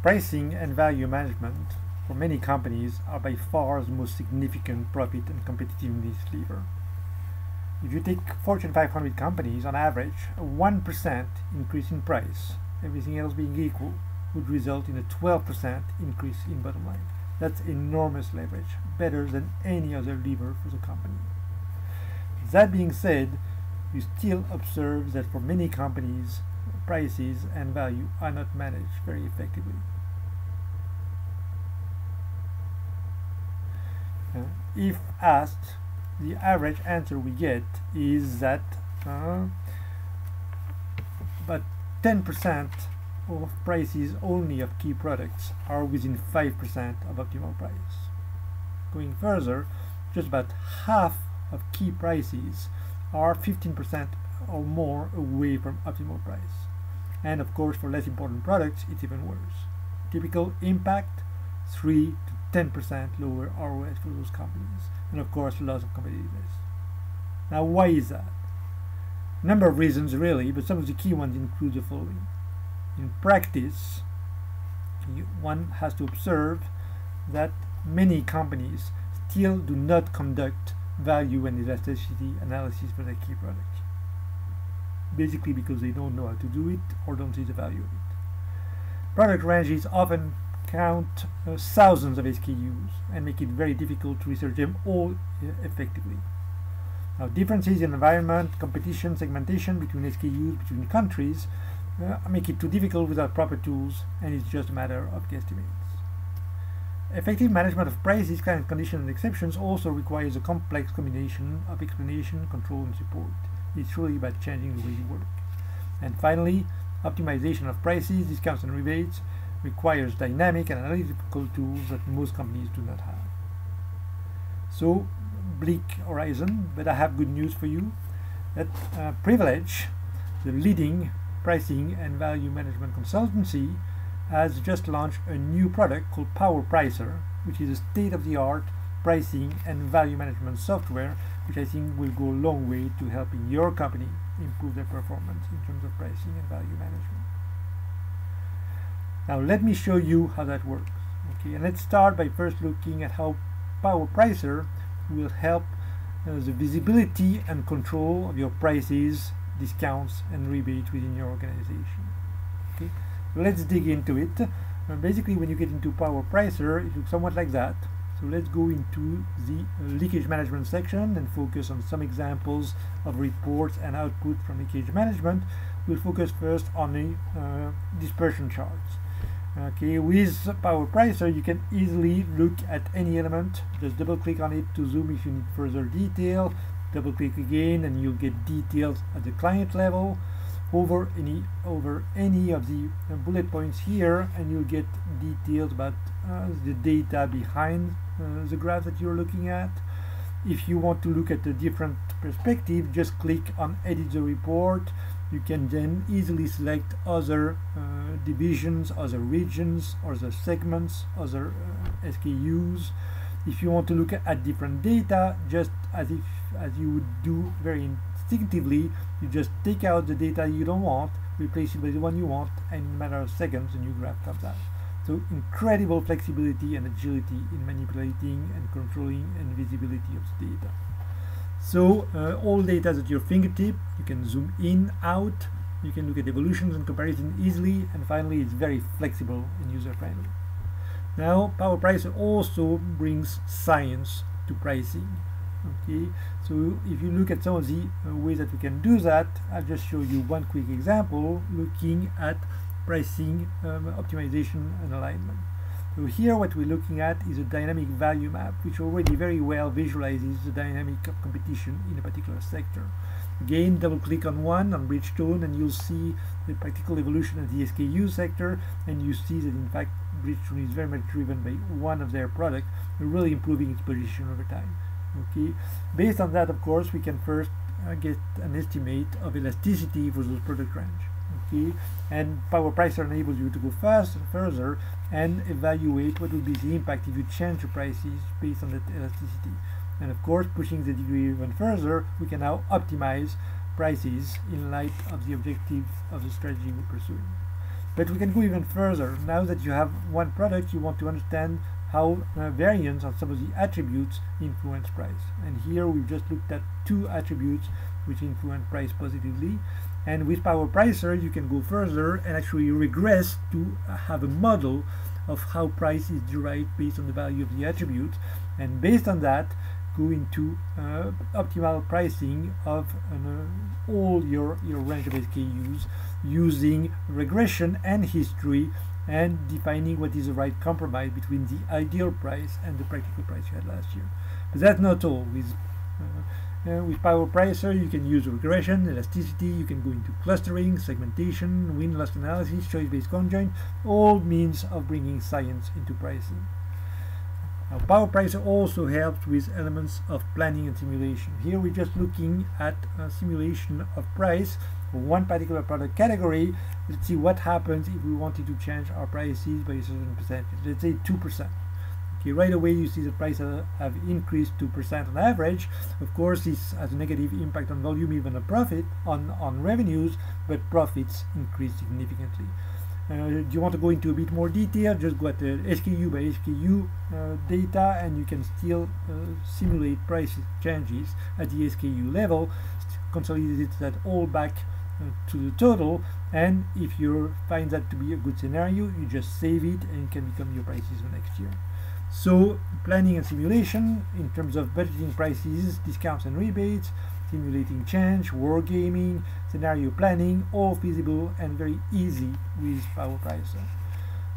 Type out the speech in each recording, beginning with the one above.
Pricing and value management for many companies are by far the most significant profit and competitiveness lever. If you take Fortune 500 companies, on average, a 1% increase in price, everything else being equal, would result in a 12% increase in bottom line. That's enormous leverage, better than any other lever for the company. That being said, you still observe that for many companies, prices and value are not managed very effectively. If asked, the average answer we get is that but 10% of prices only of key products are within 5% of optimal price. Going further, just about half of key prices are 15% or more away from optimal price. And of course, for less important products, it's even worse. Typical impact, 3 to 10% lower ROS for those companies. And of course, loss of competitiveness. Now, why is that? A number of reasons really, but some of the key ones include the following. In practice, one has to observe that many companies still do not conduct value and elasticity analysis for their key products. Basically because they don't know how to do it or don't see the value of it. Product ranges often count thousands of SKUs and make it very difficult to research them all effectively. Now, differences in environment, competition, segmentation between SKUs, between countries, make it too difficult without proper tools, and it's just a matter of guesstimates. Effective management of prices, current conditions, and exceptions also requires a complex combination of explanation, control, and support. It's really about changing the way you work. And finally, optimization of prices, discounts, and rebates requires dynamic and analytical tools that most companies do not have. So, bleak horizon, but I have good news for you. That Privilege, the leading pricing and value management consultancy, has just launched a new product called PowerPricer, which is a state-of-the-art pricing and value management software, which I think will go a long way to helping your company improve their performance in terms of pricing and value management. Now let me show you how that works. Okay, and let's start by first looking at how PowerPricer will help the visibility and control of your prices, discounts, and rebates within your organization. Okay, so let's dig into it. Basically, when you get into PowerPricer, it looks somewhat like that. So let's go into the leakage management section and focus on some examples of reports and output from leakage management. We'll focus first on the dispersion charts. Okay, with PowerPricer, you can easily look at any element. Just double click on it to zoom if you need further detail. Double click again and you'll get details at the client level over any of the bullet points here, and you'll get details about the data behind the graph that you're looking at. If you want to look at a different perspective, just click on edit the report. You can then easily select other divisions, other regions, other segments, other SKUs. If you want to look at different data, just as you would do very instinctively, you just take out the data you don't want, replace it with the one you want, and in a matter of seconds a new graph comes out. So incredible flexibility and agility in manipulating and controlling and visibility of the data. So all data is at your fingertip. You can zoom in, out, you can look at evolutions and comparison easily, and finally it's very flexible and user-friendly. Now PowerPricer also brings science to pricing. Okay, so if you look at some of the ways that we can do that, I'll just show you one quick example looking at pricing optimization and alignment. So here what we're looking at is a dynamic value map, which already very well visualizes the dynamic of competition in a particular sector. Again, double click on one, on Bridgestone, and you'll see the practical evolution of the SKU sector, and you see that in fact Bridgestone is very much driven by one of their products, really improving its position over time. Okay, based on that, of course, we can first get an estimate of elasticity for those product range. Okay, and PowerPricer enables you to go further and evaluate what would be the impact if you change the prices based on that elasticity. And of course, pushing the degree even further, we can now optimize prices in light of the objective of the strategy we're pursuing. But we can go even further. Now that you have one product, you want to understand how variance on some of the attributes influence price. And here we've just looked at two attributes which influence price positively. And with PowerPricer, you can go further and actually regress to have a model of how price is derived based on the value of the attribute. And based on that, go into optimal pricing of all your range of SKUs using regression and history, and defining what is the right compromise between the ideal price and the practical price you had last year. But that's not all. With PowerPricer, you can use regression, elasticity, you can go into clustering, segmentation, win-loss analysis, choice-based conjoint, all means of bringing science into pricing. Now, PowerPricer also helps with elements of planning and simulation. Here we're just looking at a simulation of price for one particular product category. Let's see what happens if we wanted to change our prices by a certain percentage. Let's say 2%. Okay, right away you see the prices have increased 2% on average. Of course, this has a negative impact on volume, even a profit on revenues, but profits increase significantly. Do you want to go into a bit more detail? Just go at the SKU by SKU data, and you can still simulate price changes at the SKU level, consolidate that all back to the total, and if you find that to be a good scenario, you just save it and it can become your prices for next year. So planning and simulation in terms of budgeting prices, discounts and rebates, simulating change, wargaming, scenario planning, all feasible and very easy with PowerPricer.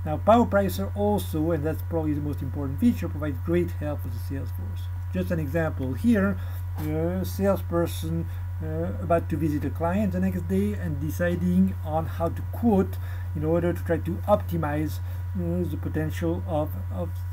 Now PowerPricer also, and that's probably the most important feature, provides great help for the sales force. Just an example here, a salesperson about to visit a client the next day and deciding on how to quote in order to try to optimize the potential of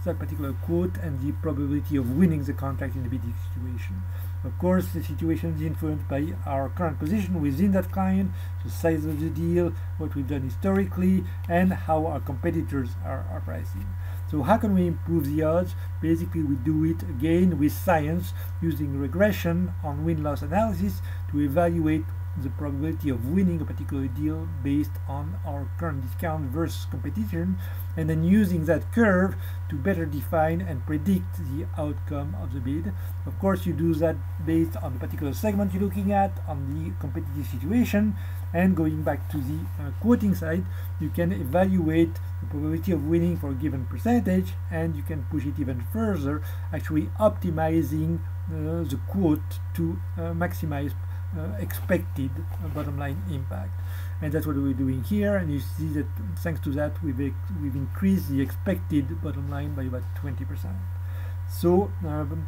that particular quote and the probability of winning the contract in the bidding situation. Of course, the situation is influenced by our current position within that client, the size of the deal, what we've done historically, and how our competitors are pricing. So how can we improve the odds? Basically, we do it again with science, using regression on win-loss analysis to evaluate the probability of winning a particular deal based on our current discount versus competition, and then using that curve to better define and predict the outcome of the bid. Of course, you do that based on the particular segment you're looking at, on the competitive situation, and going back to the quoting side, you can evaluate the probability of winning for a given percentage, and you can push it even further, actually optimizing the quote to maximize expected bottom line impact. And that's what we're doing here, and you see that thanks to that we've increased the expected bottom line by about 20%. So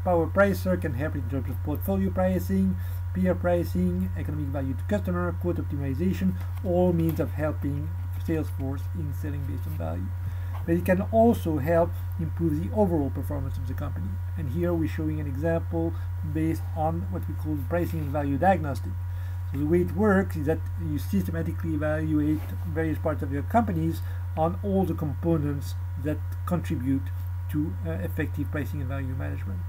PowerPricer can help in terms of portfolio pricing, peer pricing, economic value to customer, quote optimization, all means of helping Salesforce in selling based on value. But it can also help improve the overall performance of the company. And here we're showing an example based on what we call pricing and value diagnostic. So the way it works is that you systematically evaluate various parts of your companies on all the components that contribute to effective pricing and value management.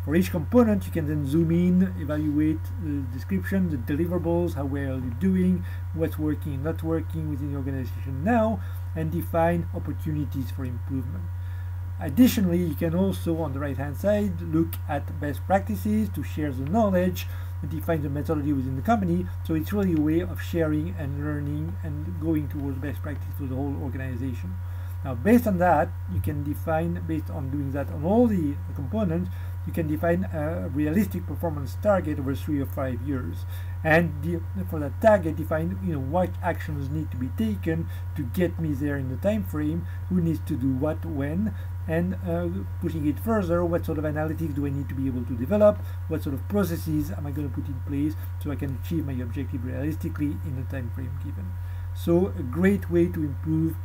For each component, you can then zoom in, evaluate the description, the deliverables, how well are you doing, what's working and not working within the organization now, and define opportunities for improvement. Additionally, you can also, on the right-hand side, look at best practices to share the knowledge, define the methodology within the company. So it's really a way of sharing and learning and going towards best practice for the whole organization. Now, based on that, you can define, based on doing that on all the components, you can define a realistic performance target over 3 or 5 years. And for that target, define what actions need to be taken to get me there in the time frame, who needs to do what, when, and pushing it further, what sort of analytics do I need to be able to develop, what sort of processes am I going to put in place so I can achieve my objective realistically in the time frame given. So a great way to improve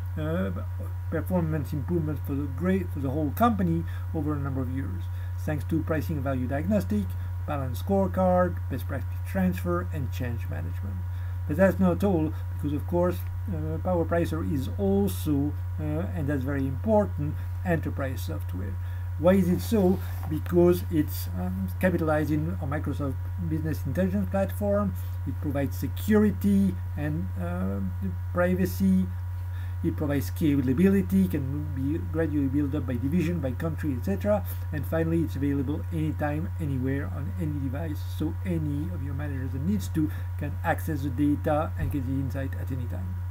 performance improvements for the whole company over a number of years, thanks to pricing and value diagnostic, balanced scorecard, best practice transfer, and change management. But that's not all, because of course PowerPricer is also, and that's very important, enterprise software. Why is it so? Because it's capitalizing on Microsoft Business Intelligence platform. It provides security and privacy. It provides scalability, can be gradually built up by division, by country, etc. And finally, it's available anytime, anywhere, on any device, so any of your managers that needs to can access the data and get the insight at any time.